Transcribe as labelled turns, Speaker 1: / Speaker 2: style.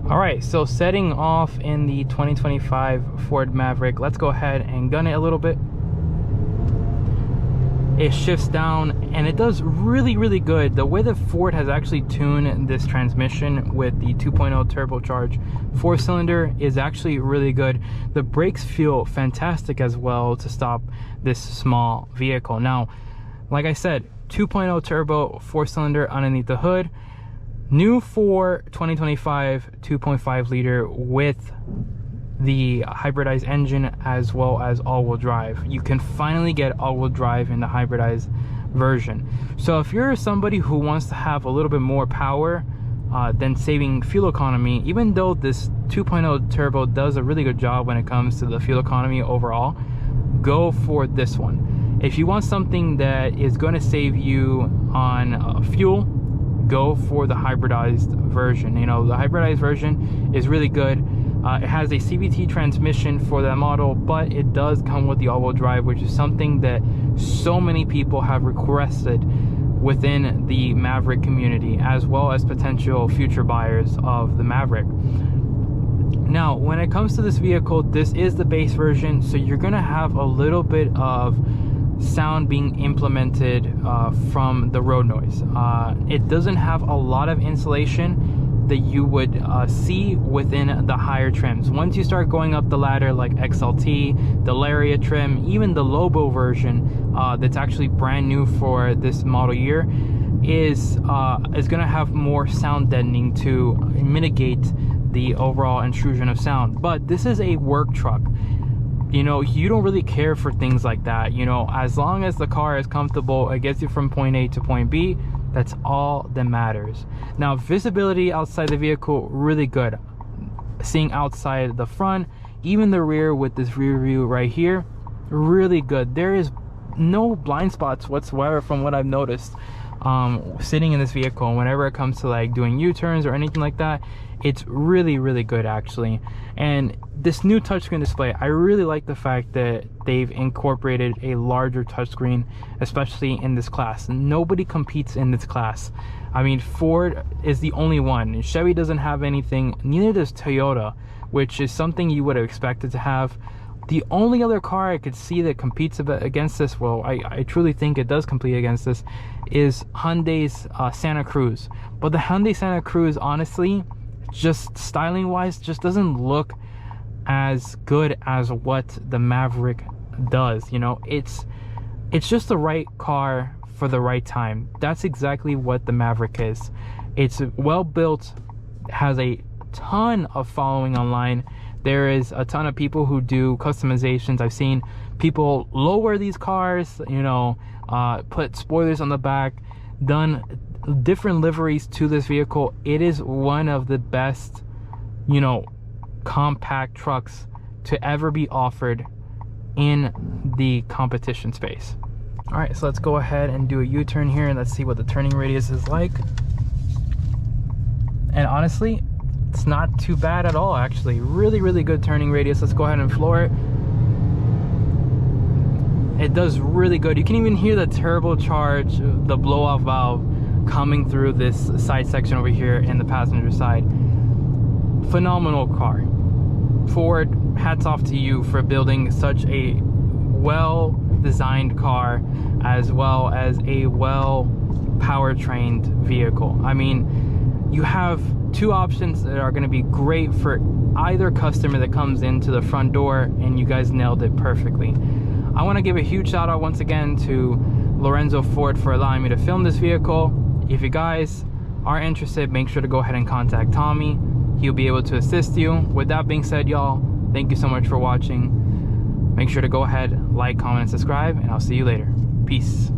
Speaker 1: All right, so setting off in the 2025 Ford Maverick, let's go ahead and gun it a little bit. It shifts down and it does really good. The way that Ford has actually tuned this transmission with the 2.0 turbocharged 4-cylinder is actually really good. The brakes feel fantastic as well to stop this small vehicle. Now, like I said, 2.0 turbo 4-cylinder underneath the hood. New for 2025 2.5 liter with the hybridized engine as well as all-wheel drive. You can finally get all-wheel drive in the hybridized version. So if you're somebody who wants to have a little bit more power than saving fuel economy, even though this 2.0 turbo does a really good job when it comes to the fuel economy overall, go for this one. If you want something that is going to save you on fuel, go for the hybridized version. You know, the hybridized version is really good. It has a CVT transmission for that model, but it does come with the all-wheel drive, which is something that so many people have requested within the Maverick community, as well as potential future buyers of the Maverick. Now, when it comes to this vehicle, this is the base version, so you're gonna have a little bit of sound being implemented from the road noise. It doesn't have a lot of insulation that you would see within the higher trims. Once you start going up the ladder, like XLT, the Lariat trim, even the Lobo version that's actually brand new for this model year is gonna have more sound deadening to mitigate the overall intrusion of sound. But this is a work truck. You know, you don't really care for things like that. You know, as long as the car is comfortable, it gets you from point A to point B, that's all that matters. Now, visibility outside the vehicle, really good. Seeing outside the front, even the rear with this rear view right here, really good. There is no blind spots whatsoever from what I've noticed sitting in this vehicle. And whenever it comes to like doing U-turns or anything like that, it's really good actually. And this new touchscreen display, I really like the fact that they've incorporated a larger touchscreen, especially in this class. Nobody competes in this class. I mean, Ford is the only one. Chevy doesn't have anything, neither does Toyota, which is something you would have expected to have. The only other car I could see that competes against this, well, I truly think it does compete against this, is Hyundai's Santa Cruz. But the Hyundai Santa Cruz, honestly, just styling wise, just doesn't look as good as what the Maverick does. You know, it's just the right car for the right time. That's exactly what the Maverick is. It's well built, has a ton of following online. There is a ton of people who do customizations. I've seen people lower these cars, you know, put spoilers on the back, done different liveries to this vehicle. It is one of the best, you know, compact trucks to ever be offered in the competition space. All right, so let's go ahead and do a U-turn here and let's see what the turning radius is like. And honestly, it's not too bad at all actually. Really good turning radius. Let's go ahead and floor it. It does really good. You can even hear the turbocharge, the blow-off valve coming through this side section over here in the passenger side. Phenomenal car. Ford, hats off to you for building such a well-designed car as well as a well-power-trained vehicle. I mean, you have two options that are going to be great for either customer that comes into the front door, and you guys nailed it perfectly. I want to give a huge shout out once again to Lorenzo Ford for allowing me to film this vehicle. If you guys are interested, make sure to go ahead and contact Tommy. He'll be able to assist you. With that being said, y'all, thank you so much for watching. Make sure to go ahead, like, comment, and subscribe, and I'll see you later. Peace.